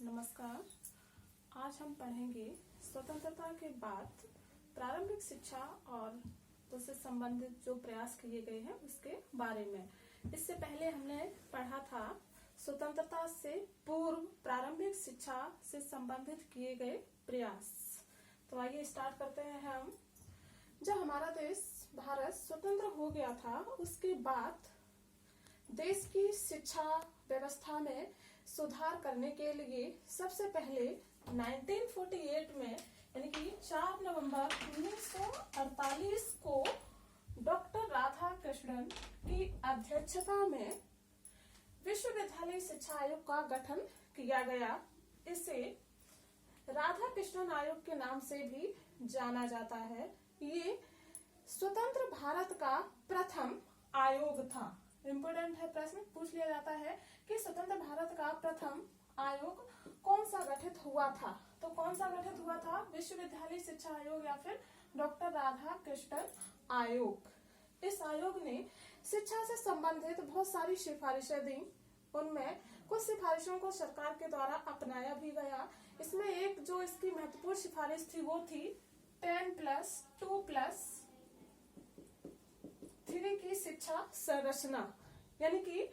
नमस्कार। आज हम पढ़ेंगे स्वतंत्रता के बाद प्रारंभिक शिक्षा और उससे संबंधित जो प्रयास किए गए हैं उसके बारे में। इससे पहले हमने पढ़ा था स्वतंत्रता से पूर्व प्रारंभिक शिक्षा से संबंधित किए गए प्रयास। तो आइए स्टार्ट करते हैं हम। जब हमारा देश भारत स्वतंत्र हो गया था उसके बाद देश की शिक्षा व्यवस्था में सुधार करने के लिए सबसे पहले 1948 में यानी कि 4 नवंबर 1948 को डॉक्टर राधाकृष्णन की अध्यक्षता में विश्वविद्यालय शिक्षा आयोग का गठन किया गया। इसे राधाकृष्णन आयोग के नाम से भी जाना जाता है। ये स्वतंत्र भारत का प्रथम आयोग था। इम्पोर्टेंट है, प्रश्न पूछ लिया जाता है कि स्वतंत्र भारत का प्रथम आयोग कौन सा गठित हुआ था। तो कौन सा गठित हुआ था? विश्वविद्यालय शिक्षा आयोग या फिर डॉक्टर राधाकृष्णन आयोग। इस आयोग ने शिक्षा से संबंधित बहुत सारी सिफारिशें दी। उनमें कुछ सिफारिशों को सरकार के द्वारा अपनाया भी गया। इसमें एक जो इसकी महत्वपूर्ण सिफारिश थी वो थी 10+2+3 की शिक्षा संरचना, यानी कि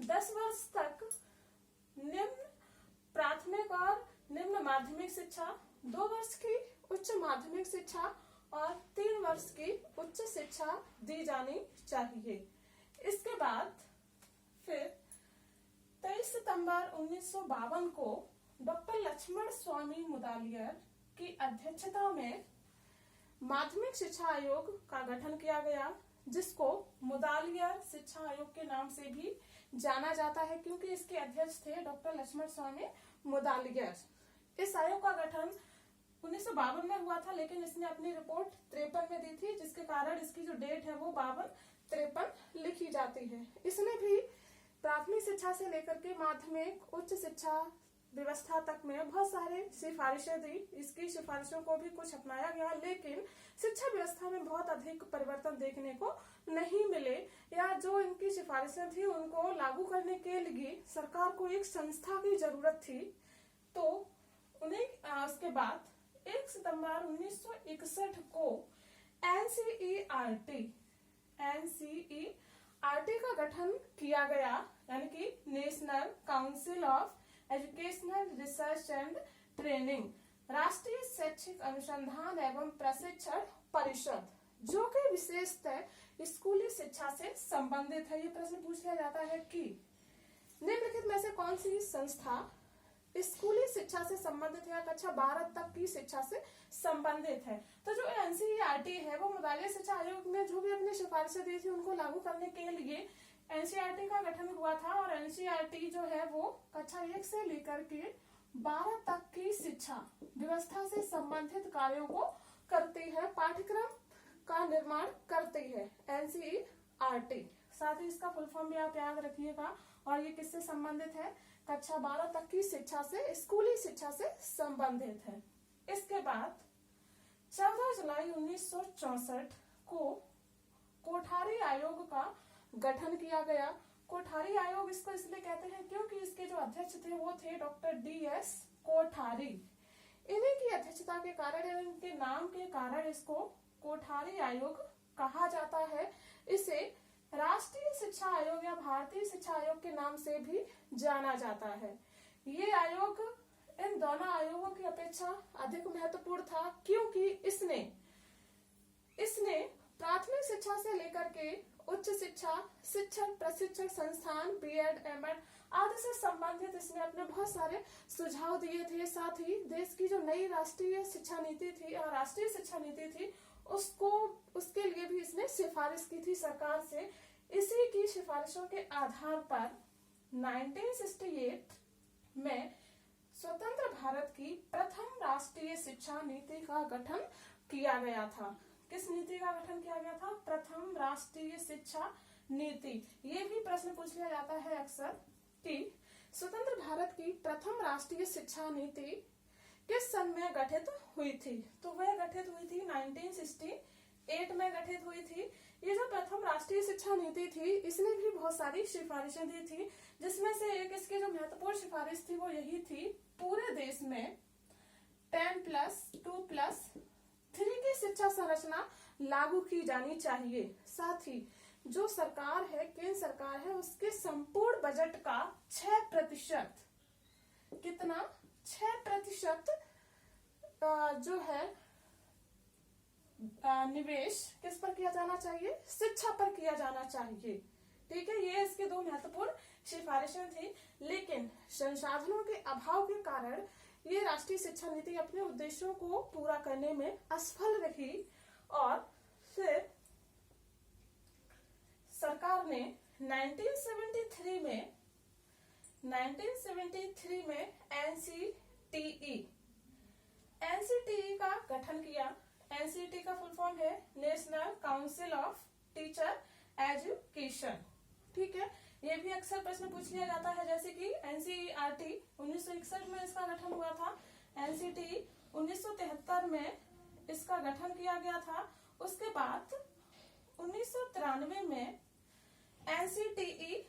10 वर्ष तक निम्न प्राथमिक और निम्न माध्यमिक शिक्षा, 2 वर्ष की उच्च माध्यमिक शिक्षा और 3 वर्ष की उच्च शिक्षा दी जानी चाहिए। इसके बाद फिर 23 सितंबर 1952 को डॉक्टर लक्ष्मण स्वामी मुदालियर की अध्यक्षता में माध्यमिक शिक्षा आयोग का गठन किया गया, जिसको मुदालियर शिक्षा आयोग के नाम से भी जाना जाता है क्योंकि इसके अध्यक्ष थे डॉक्टर लक्ष्मण स्वामी मुदालियर। इस आयोग का गठन 1952 में हुआ था, लेकिन इसने अपनी रिपोर्ट 53 में दी थी, जिसके कारण इसकी जो डेट है वो 52-53 लिखी जाती है। इसने भी प्राथमिक शिक्षा से लेकर के माध्यमिक उच्च शिक्षा व्यवस्था तक में बहुत सारे सिफारिशें दी। इसकी सिफारिशों को भी कुछ अपनाया गया, लेकिन शिक्षा व्यवस्था में बहुत अधिक परिवर्तन देखने को नहीं मिले, या जो इनकी सिफारिशें थी उनको लागू करने के लिए सरकार को एक संस्था की जरूरत थी। तो उन्हें उसके बाद 1 सितंबर 1961 को एनसीईआरटी का गठन किया गया, यानी कि national council of educational research and training, राष्ट्रीय शैक्षिक अनुसंधान एवं प्रशिक्षण परिषद, जो कि विशेषतः स्कूली शिक्षा से संबंधित है। ये प्रश्न पूछ लिया जाता है कि निम्नलिखित में से कौन सी संस्था स्कूली शिक्षा से संबंधित है या कक्षा 12 तक की शिक्षा से संबंधित है। तो जो एनसीईआरटी है वो मुदालियर शिक्षा आयोग ने जो भी अपनी सिफारिशें दी थी उनको लागू करने के लिए एनसीईआरटी का गठन हुआ था। और एनसीईआरटी जो है वो कक्षा 1 से लेकर के 12 तक की शिक्षा व्यवस्था से संबंधित कार्यों को करती है, पाठ्यक्रम का निर्माण करती है एनसीईआरटी। साथ ही इसका फुल फॉर्म भी आप याद रखिएगा। और ये किससे संबंधित है? कक्षा 12 तक की शिक्षा से, स्कूली शिक्षा से संबंधित है। इसके बाद 14 जुलाई 1964 को कोठारी आयोग का गठन किया गया। कोठारी आयोग इसको इसलिए कहते हैं क्योंकि इसके जो अध्यक्ष थे वो थे डॉक्टर DS कोठारी। इन्हीं की अध्यक्षता के कारण, इनके नाम के कारण इसको कोठारी आयोग कहा जाता है। इसे राष्ट्रीय शिक्षा आयोग या भारतीय शिक्षा आयोग के नाम से भी जाना जाता है। ये आयोग इन दोनों आयोगों की अपेक्षा अधिक महत्वपूर्ण था क्योंकि इसने प्राथमिक शिक्षा से लेकर के उच्च शिक्षा, शिक्षक प्रशिक्षण संस्थान, बीएड, एमएड आदि से संबंधित इसने अपने बहुत सारे सुझाव दिए थे। साथ ही देश की जो नई राष्ट्रीय शिक्षा नीति थी और राष्ट्रीय शिक्षा नीति थी उसके लिए भी इसने सिफारिश की थी सरकार से। इसी की सिफारिशों के आधार पर 1968 में स्वतंत्र भारत की प्रथम राष्ट्रीय शिक्षा नीति का गठन किया गया था। किस नीति का गठन किया गया था? प्रथम राष्ट्रीय शिक्षा नीति। ये भी प्रश्न पूछ लिया जाता है अक्सर कि स्वतंत्र भारत की प्रथम राष्ट्रीय शिक्षा नीति किस सन में गठित हुई थी? तो वह गठित हुई थी 1968 में गठित हुई थी। ये जो प्रथम राष्ट्रीय शिक्षा नीति थी इसने भी बहुत सारी सिफारिशें दी थी, जिसमें से एक इसकी जो महत्वपूर्ण सिफारिश थी वो यही थी, पूरे देश में 10+2+3 की शिक्षा संरचना लागू की जानी चाहिए। साथ ही जो सरकार है, केंद्र सरकार है, उसके संपूर्ण बजट का 6%, कितना, 6% जो है निवेश किस पर किया जाना चाहिए, शिक्षा पर किया जाना चाहिए। ठीक है, ये इसके दो महत्वपूर्ण सिफारिशें थी। लेकिन संसाधनों के अभाव के कारण ये राष्ट्रीय शिक्षा नीति अपने उद्देश्यों को पूरा करने में असफल रही और फिर सरकार ने 1973 में एनसीटीई का गठन किया। एनसीटीई का फुल फॉर्म है national council of teacher education. ठीक है, ये भी अक्सर प्रश्न पूछ लिया जाता है, जैसे कि एनसीईआरटी 1961 में इसका गठन हुआ था, एनसीटीई 1973 में इसका गठन किया गया था। उसके बाद 1993 में एनसीटीई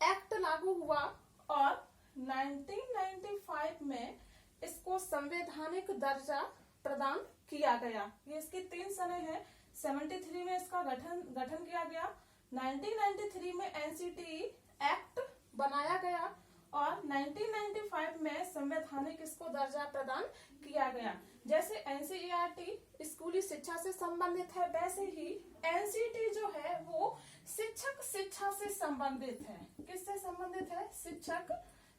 एक्ट लागू हुआ और 1995 में इसको संवैधानिक दर्जा प्रदान किया गया। ये इसके 3 समय है। 73 में इसका गठन किया गया, 1993 में एनसीटीई एक्ट बनाया गया और 1995 में संवैधानिक इसको दर्जा प्रदान किया गया। जैसे एनसीईआरटी स्कूली शिक्षा से संबंधित है, वैसे ही एनसीटी जो है वो शिक्षक शिक्षा से संबंधित है। किससे संबंधित है? शिक्षक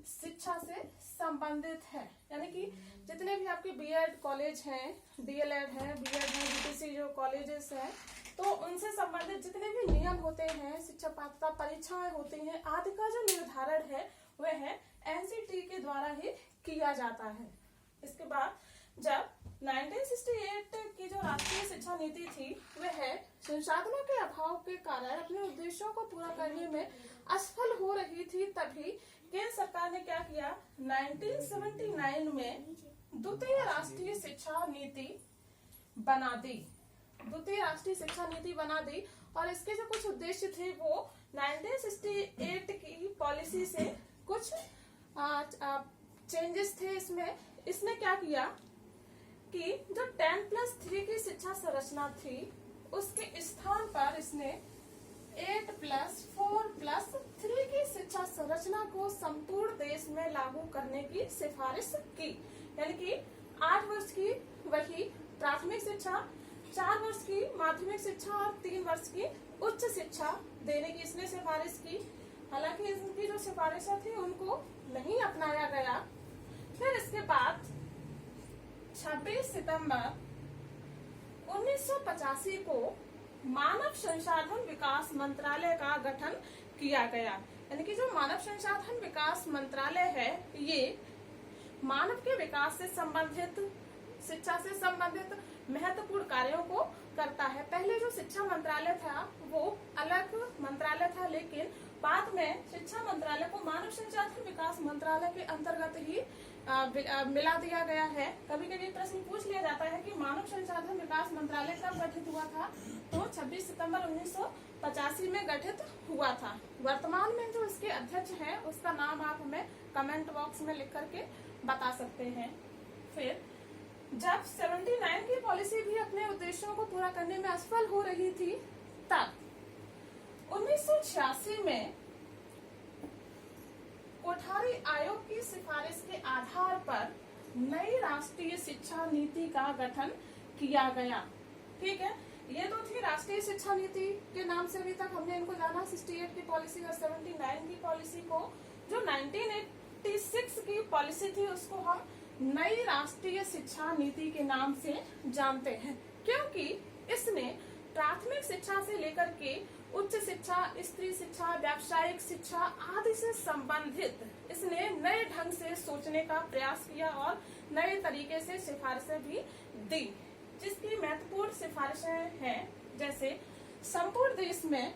शिक्षा से संबंधित है। यानी कि जितने भी आपके बीएड कॉलेज हैं, डीएलएड है, बीएड है, बीटीसी जो कॉलेजेस हैं, तो उनसे संबंधित जितने भी नियम होते हैं, शिक्षा पात्रता परीक्षाएं होती हैं, आदि का जो निर्धारण है वह है एनसीटी के द्वारा ही किया जाता है। इसके बाद जब 1968 की जो राष्ट्रीय शिक्षा नीति थी वह संसाधनों के अभाव के कारण अपने उद्देश्यों को पूरा करने में असफल हो रही थी, तभी केंद्र सरकार ने क्या किया, 1979 में द्वितीय राष्ट्रीय शिक्षा नीति बना दी। द्वितीय राष्ट्रीय शिक्षा नीति बना दी और इसके जो कुछ उद्देश्य थे वो 1968 की पॉलिसी से कुछ चेंजेस थे इसमें। इसने क्या किया कि जो 10+3 की शिक्षा संरचना थी उसके स्थान पर इसने 8+4+3 की शिक्षा संरचना को संपूर्ण देश में लागू करने की सिफारिश की। यानी कि 8 वर्ष की वही प्राथमिक शिक्षा, 4 वर्ष की माध्यमिक शिक्षा और 3 वर्ष की उच्च शिक्षा देने की इसने सिफारिश की। हालांकि इनकी जो सिफारिशें थी उनको नहीं अपनाया गया। फिर इसके बाद 26 सितंबर 1985 को मानव संसाधन विकास मंत्रालय का गठन किया गया। यानी कि जो मानव संसाधन विकास मंत्रालय है ये मानव के विकास से संबंधित, शिक्षा से संबंधित महत्वपूर्ण कार्यों को करता है। पहले जो शिक्षा मंत्रालय था वो अलग मंत्रालय था, लेकिन बाद में शिक्षा मंत्रालय को मानव संसाधन विकास मंत्रालय के अंतर्गत ही मिला दिया गया है। कभी कभी प्रश्न पूछ लिया जाता है कि मानव संसाधन विकास मंत्रालय कब गठित हुआ था, तो 26 सितंबर 1985 में गठित हुआ था। वर्तमान में जो इसके अध्यक्ष हैं उसका नाम आप हमें कमेंट बॉक्स में लिख करके बता सकते हैं। फिर जब 79 की पॉलिसी भी अपने उद्देश्यों को पूरा करने में असफल हो रही थी, तब 1986 में कोठारी आयोग की सिफारिश के आधार पर नई राष्ट्रीय शिक्षा नीति का गठन किया गया। ठीक है, ये तो थी राष्ट्रीय शिक्षा नीति के नाम से। अभी तक हमने इनको जाना 68 की पॉलिसी और 79 की पॉलिसी को। जो 1986 की पॉलिसी थी उसको हम नई राष्ट्रीय शिक्षा नीति के नाम से जानते हैं, क्योंकि इसने प्राथमिक शिक्षा से लेकर के उच्च शिक्षा, स्त्री शिक्षा, व्यावसायिक शिक्षा आदि से संबंधित इसने नए ढंग से सोचने का प्रयास किया और नए तरीके से सिफारिशें भी दी। जिसकी महत्वपूर्ण सिफारिशें हैं, जैसे संपूर्ण देश में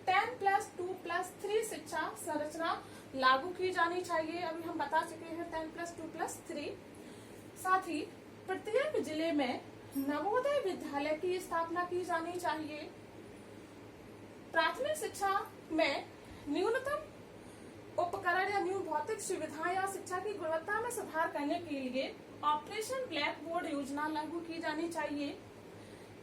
10+2+3 शिक्षा संरचना लागू की जानी चाहिए। अभी हम बता चुके हैं 10+2+3। साथ ही प्रत्येक जिले में नवोदय विद्यालय की स्थापना की जानी चाहिए। प्राथमिक शिक्षा में न्यूनतम सुविधा या शिक्षा की गुणवत्ता में सुधार करने के लिए ऑपरेशन ब्लैक बोर्ड योजना लागू की जानी चाहिए।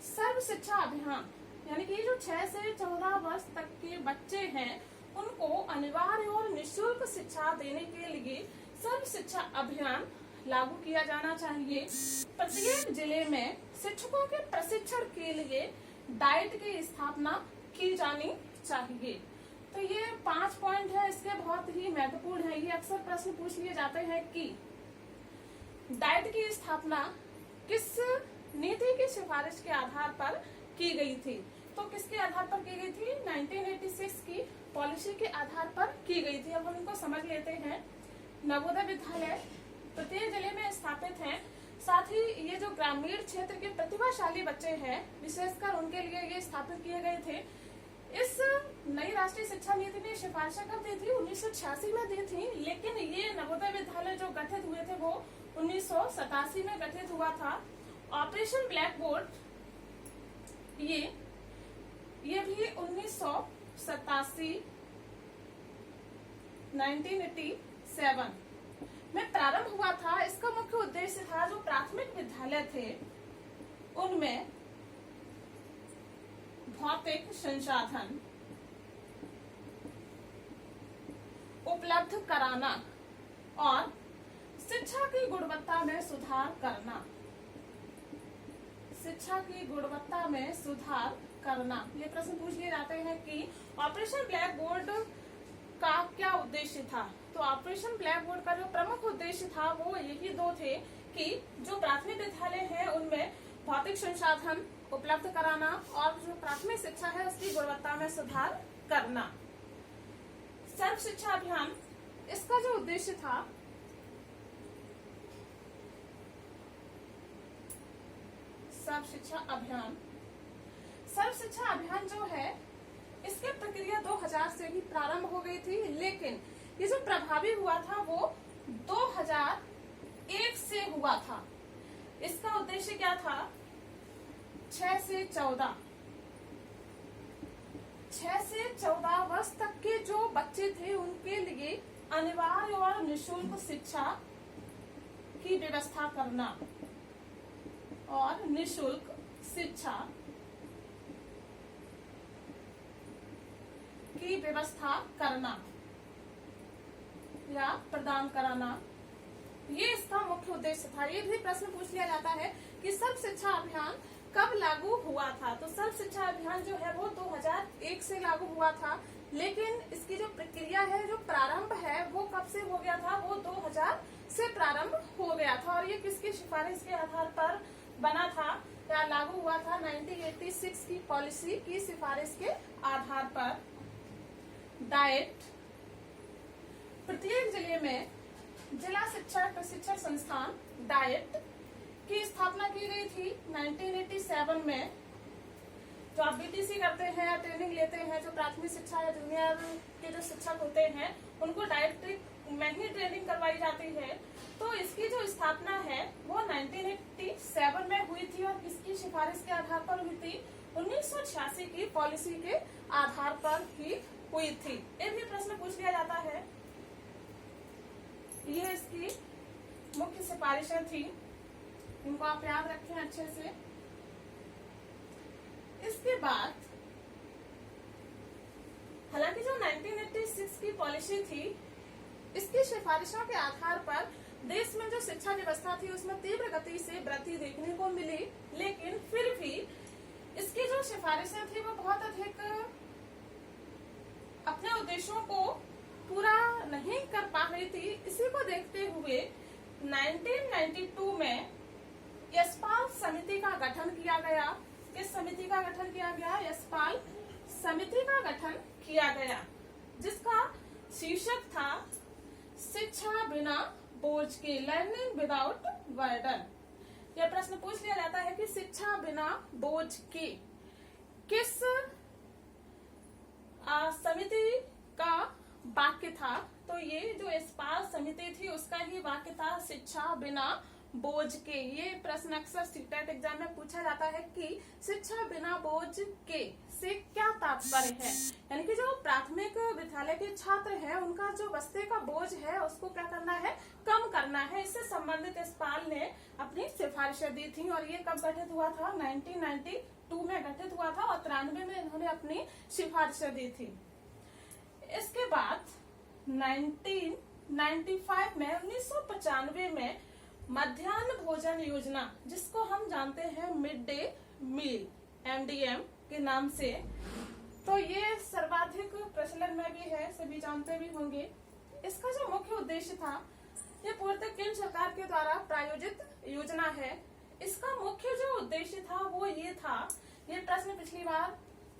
सर्व शिक्षा अभियान, यानी कि जो 6 से 14 वर्ष तक के बच्चे हैं उनको अनिवार्य और निःशुल्क शिक्षा देने के लिए सर्व शिक्षा अभियान लागू किया जाना चाहिए। प्रत्येक जिले में शिक्षकों के प्रशिक्षण के लिए डाइट की स्थापना की जानी चाहिए। तो ये 5 पॉइंट है, इसके बहुत ही महत्वपूर्ण है। ये अक्सर प्रश्न पूछ लिए जाते हैं कि डाइट की स्थापना किस नीति की सिफारिश के आधार पर की गई थी। तो किसके आधार पर की गई थी? 1986 की पॉलिसी के आधार पर की गई थी। अब हम इनको समझ लेते हैं। नवोदय विद्यालय प्रत्येक जिले में स्थापित हैं। साथ ही ये जो ग्रामीण क्षेत्र के प्रतिभाशाली बच्चे हैं, विशेषकर उनके लिए ये स्थापित किए गए थे। इस नई राष्ट्रीय शिक्षा नीति ने सिफारिशें कब दी थी? 1986 में दी थी, लेकिन ये नवोदय विद्यालय जो गठित हुए थे वो 1987 में गठित हुआ था। ऑपरेशन ब्लैक बोर्ड ये भी 1987 में प्रारंभ हुआ था। इसका मुख्य उद्देश्य था जो प्राथमिक विद्यालय थे उनमें भौतिक संसाधन उपलब्ध कराना और शिक्षा की गुणवत्ता में सुधार करना। शिक्षा की गुणवत्ता में सुधार करना। ये प्रश्न पूछ लिए जाते हैं कि ऑपरेशन ब्लैक बोर्ड का क्या उद्देश्य था। तो ऑपरेशन ब्लैक बोर्ड का जो प्रमुख उद्देश्य था वो यही 2 थे कि जो प्राथमिक विद्यालय है उनमें भौतिक संसाधन उपलब्ध कराना और जो प्राथमिक शिक्षा है उसकी गुणवत्ता में सुधार करना। सर्व शिक्षा अभियान, इसका जो उद्देश्य था सर्व शिक्षा अभियान जो है इसकी प्रक्रिया 2000 से ही प्रारंभ हो गई थी, लेकिन ये जो प्रभावी हुआ था वो 2001 से हुआ था। इसका उद्देश्य क्या था? 6 से 14 वर्ष तक के जो बच्चे थे उनके लिए अनिवार्य और निःशुल्क शिक्षा की व्यवस्था करना और निःशुल्क शिक्षा की व्यवस्था करना या प्रदान कराना, ये इसका मुख्य उद्देश्य था। ये भी प्रश्न पूछ लिया जाता है कि सर्व शिक्षा अभियान कब लागू हुआ था। तो सर्व शिक्षा अभियान जो है वो 2001 से लागू हुआ था, लेकिन इसकी जो प्रक्रिया है, जो प्रारंभ है वो कब से हो गया था? वो 2000 से प्रारंभ हो गया था। और ये किसकी सिफारिश के आधार पर बना था या लागू हुआ था? 1986 की पॉलिसी की सिफारिश के आधार पर। डाइट, प्रत्येक जिले में जिला शिक्षा प्रशिक्षण संस्थान डाइट की स्थापना की गई थी 1987 में। जो आप बीटीसी करते हैं या ट्रेनिंग लेते हैं, जो प्राथमिक शिक्षा या जूनियर के जो शिक्षक होते हैं उनको डाइट में ही ट्रेनिंग करवाई जाती है। तो इसकी जो स्थापना है वो 1987 में हुई थी और किसकी सिफारिश के आधार पर हुई थी? 1986 की पॉलिसी के आधार पर ही हुई थी। एक भी प्रश्न पूछ लिया जाता है। ये इसकी मुख्य सिफारिशें थी, इनको आप याद रखें अच्छे से। इसके बाद हालांकि जो 1986 की पॉलिसी थी इसकी सिफारिशों के आधार पर देश में जो शिक्षा व्यवस्था थी उसमें तीव्र गति से वृद्धि देखने को मिली, लेकिन फिर भी इसकी जो सिफारिशें थी वो बहुत अधिक अपने उद्देश्यों को पूरा नहीं कर पा रही थी। इसी को देखते हुए 1992 में यशपाल समिति का गठन किया गया। किस समिति का गठन किया गया? यशपाल समिति का गठन किया गया, जिसका शीर्षक था शिक्षा बिना बोझ के, लर्निंग विदाउट बर्डन। यह प्रश्न पूछ लिया जाता है कि शिक्षा बिना बोझ के किस समिति का वाक्य था। तो ये जो यशपाल समिति थी उसका ही वाक्य था शिक्षा बिना बोझ के। ये प्रश्न अक्सर सीटेट एग्जाम में पूछा जाता है कि शिक्षा बिना बोझ के से क्या तात्पर्य है। यानी कि जो प्राथमिक विद्यालय के छात्र हैं उनका जो बस्ते का बोझ है उसको क्या करना है, कम करना है। इससे संबंधित यशपाल ने अपनी सिफारिशें दी थी और ये कब गठित हुआ था, 1992 में गठित हुआ था और 93 में इन्होंने अपनी सिफारिशें दी थी। इसके बाद 1995 में 1995 में मध्याह्न भोजन योजना, जिसको हम जानते हैं मिड डे मील MDM के नाम से, तो ये सर्वाधिक प्रचलन में भी है, सभी जानते भी होंगे। इसका जो मुख्य उद्देश्य था, ये पूर्णतः केंद्र सरकार के द्वारा प्रायोजित योजना है। इसका मुख्य जो उद्देश्य था वो ये था, ये प्रश्न पिछली बार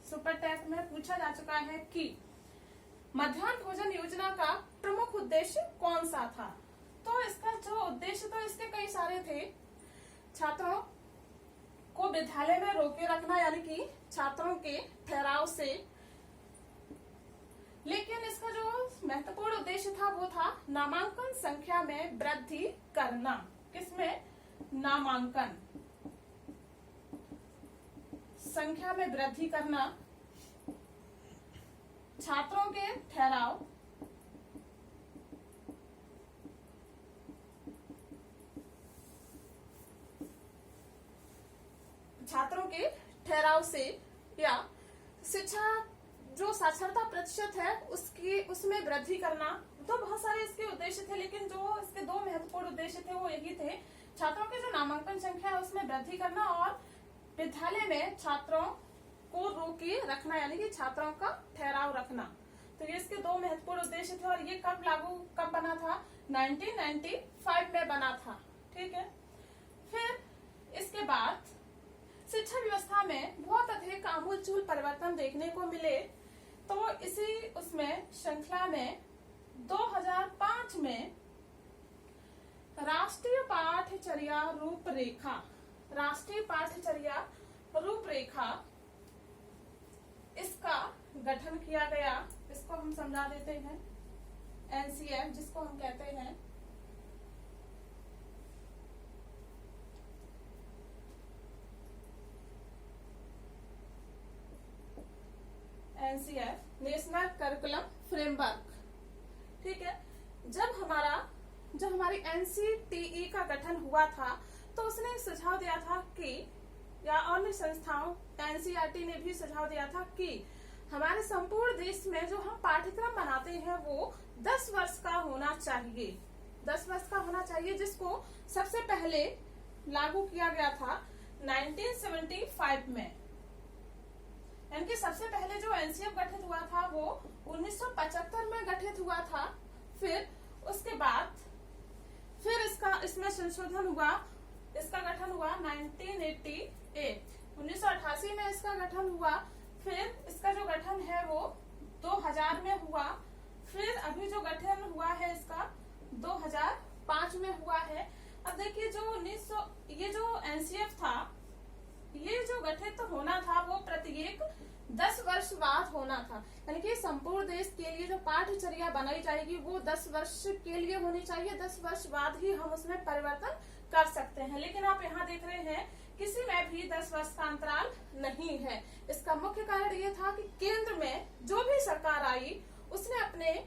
सुपर टैक्स में पूछा जा चुका है कि मध्याह्न भोजन योजना का प्रमुख उद्देश्य कौन सा था। तो इसका जो उद्देश्य तो इसके कई सारे थे। छात्रों को विद्यालय में रोके रखना, यानी कि छात्रों के ठहराव से। लेकिन इसका जो महत्वपूर्ण उद्देश्य था वो था नामांकन संख्या में वृद्धि करना। किसमें, नामांकन संख्या में वृद्धि करना, छात्रों के ठहराव, छात्रों के ठहराव से, या शिक्षा जो साक्षरता प्रतिशत है उसमें वृद्धि करना। तो बहुत सारे इसके उद्देश्य थे, लेकिन जो इसके दो महत्वपूर्ण उद्देश्य थे वो यही थे, छात्रों की जो नामांकन संख्या है उसमें वृद्धि करना और विद्यालय में छात्रों को रोके रखना, यानी कि छात्रों का ठहराव रखना। तो ये इसके दो महत्वपूर्ण उद्देश्य थे और ये कब बना था, 1995 में बना था। ठीक है। फिर इसके बाद शिक्षा व्यवस्था में बहुत अधिक आमूलचूल परिवर्तन देखने को मिले। तो इसी उसमें श्रृंखला में 2005 में राष्ट्रीय पाठ्यचर्या रूपरेखा इसका गठन किया गया। इसको हम समझा देते हैं, NCF जिसको हम कहते हैं। NCF national curriculum framework. ठीक है। जब हमारी NCTE का गठन हुआ था तो उसने सुझाव दिया था कि, या अन्य संस्थाओं NCERT ने भी सुझाव दिया था कि हमारे संपूर्ण देश में जो हम पाठ्यक्रम बनाते हैं वो 10 वर्ष का होना चाहिए। 10 वर्ष का होना चाहिए, जिसको सबसे पहले लागू किया गया था 1975 में। यानी कि सबसे पहले जो NCF गठित हुआ था वो 1975 में गठित हुआ था। फिर उसके बाद इसमें संशोधन हुआ, इसका गठन हुआ 1988 में इसका गठन हुआ। फिर इसका जो गठन है वो 2000 में हुआ। फिर अभी जो गठन हुआ है इसका 2005 में हुआ है। अब देखिए ये जो NCF था, ये जो गठित होना था वो प्रत्येक 10 वर्ष बाद होना था। यानी कि संपूर्ण देश के लिए जो पाठ्यचर्या बनाई जाएगी वो 10 वर्ष के लिए होनी चाहिए। 10 वर्ष बाद ही हम उसमें परिवर्तन कर सकते हैं। लेकिन आप यहाँ देख रहे हैं किसी में भी 10 वर्ष का अंतराल नहीं है। इसका मुख्य कारण ये था कि केंद्र में जो भी सरकार आई उसने अपने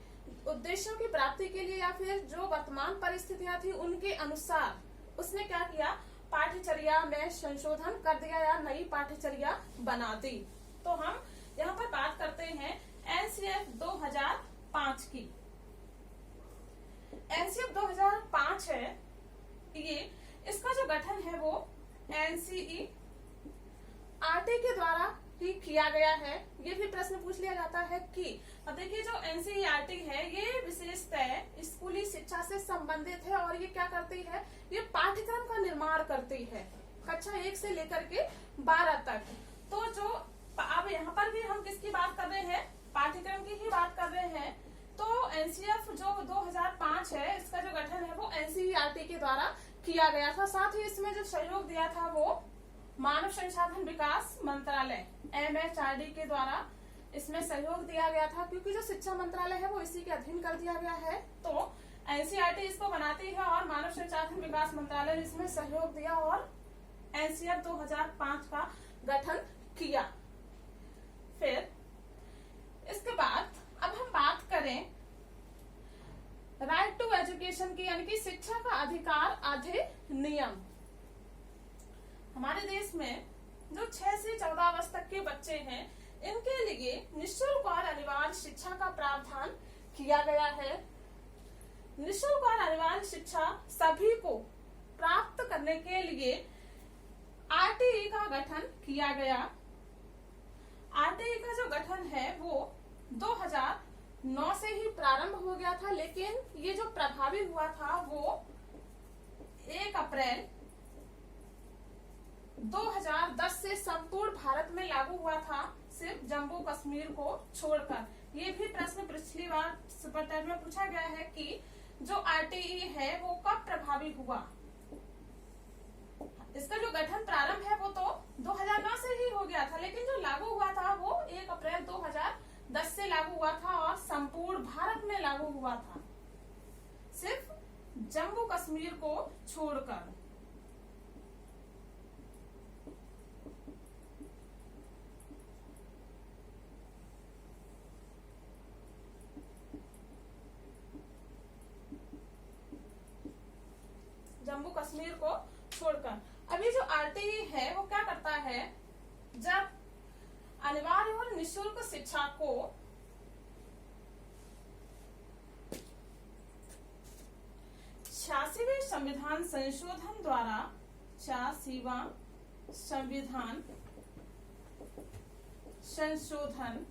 उद्देश्यों की प्राप्ति के लिए या फिर जो वर्तमान परिस्थितियां थी उनके अनुसार उसने क्या किया, पाठ्यचर्या में संशोधन कर दिया या नई पाठ्यचर्या बना दी। तो हम यहाँ पर बात करते हैं NCF 2005 की। NCF 2005 है ये, इसका जो गठन है वो NCERT के द्वारा ही किया गया है। ये भी प्रश्न पूछ लिया जाता है कि अब देखिए जो NCERT है ये विशेषतः स्कूली शिक्षा से संबंधित है और ये क्या करती है, ये पाठ्यक्रम का निर्माण करती है कक्षा 1 से लेकर के 12 तक। तो जो अब यहाँ पर भी हम किसकी बात कर रहे हैं, पाठ्यक्रम की ही बात कर रहे हैं। तो NCF जो 2005 है इसका जो गठन है वो NCERT के द्वारा किया गया था। साथ ही इसमें जो सहयोग दिया था वो मानव संसाधन विकास मंत्रालय MHRD के द्वारा इसमें सहयोग दिया गया था, क्योंकि जो शिक्षा मंत्रालय है वो इसी के अधीन कर दिया गया है। तो एनसीईआरटी इसको बनाती है और मानव संसाधन विकास मंत्रालय ने इसमें सहयोग दिया और एनसीआर 2005 का गठन किया। फिर इसके बाद अब हम बात करें राइट टू एजुकेशन की, यानी कि शिक्षा का अधिकार अधिनियम। हमारे देश में जो 6 से 14 वर्ष तक के बच्चे हैं, इनके लिए निःशुल्क और अनिवार्य शिक्षा का प्रावधान किया गया है। निःशुल्क और अनिवार्य शिक्षा सभी को प्राप्त करने के लिए आरटीई का गठन किया गया। आरटीई का जो गठन है वो 2009 से ही प्रारंभ हो गया था, लेकिन ये जो प्रभावी हुआ था वो 1 अप्रैल 2010 से संपूर्ण भारत में लागू हुआ था, सिर्फ जम्मू कश्मीर को छोड़कर। ये भी प्रश्न पिछली बार सुपर टेन में पूछा गया है कि जो आरटीई है वो कब प्रभावी हुआ। इसका जो गठन प्रारंभ है वो तो 2009 से ही हो गया था, लेकिन जो लागू हुआ था वो 1 अप्रैल 2010 से लागू हुआ था और संपूर्ण भारत में लागू हुआ था, सिर्फ जम्मू कश्मीर को छोड़कर। जम्मू कश्मीर को छोड़कर। अभी जो आरटीई है वो क्या करता है, जब अनिवार्य और निःशुल्क शिक्षा को छियासीवें संविधान संशोधन द्वारा 86वां संविधान संशोधन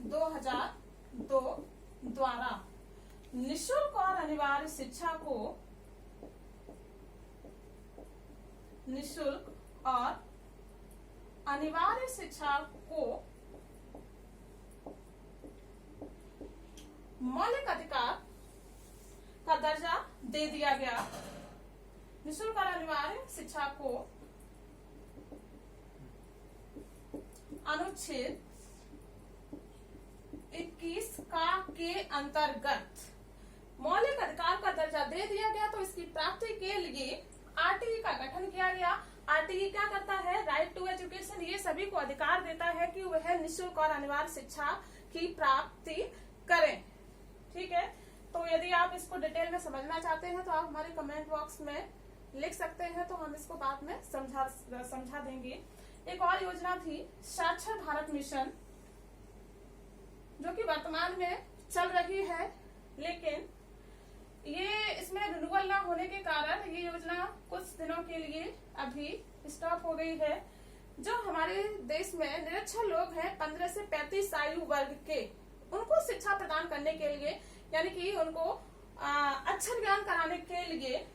2002 द्वारा निःशुल्क और अनिवार्य शिक्षा को निःशुल्क और अनिवार्य शिक्षा को मौलिक अधिकार का दर्जा दे दिया गया। निःशुल्क और अनिवार्य शिक्षा को अनुच्छेद 21 के अंतर्गत मौलिक अधिकार का दर्जा दे दिया गया। तो इसकी प्राप्ति के लिए आरटीई का गठन किया गया। आरटीई क्या करता है, राइट टू एजुकेशन, ये सभी को अधिकार देता है कि वह निःशुल्क और अनिवार्य शिक्षा की प्राप्ति करें। ठीक है, तो यदि आप इसको डिटेल में समझना चाहते हैं तो आप हमारे कमेंट बॉक्स में लिख सकते हैं, तो हम इसको बाद में समझा देंगे। एक और योजना थी साक्षर भारत मिशन, जो कि वर्तमान में चल रही है, लेकिन ये इसमें रिन्यूअल ना होने के कारण ये योजना कुछ दिनों के लिए अभी स्टॉप हो गई है। जो हमारे देश में निरक्षर लोग हैं 15 से 35 आयु वर्ग के, उनको शिक्षा प्रदान करने के लिए, यानी कि उनको अक्षर ज्ञान कराने के लिए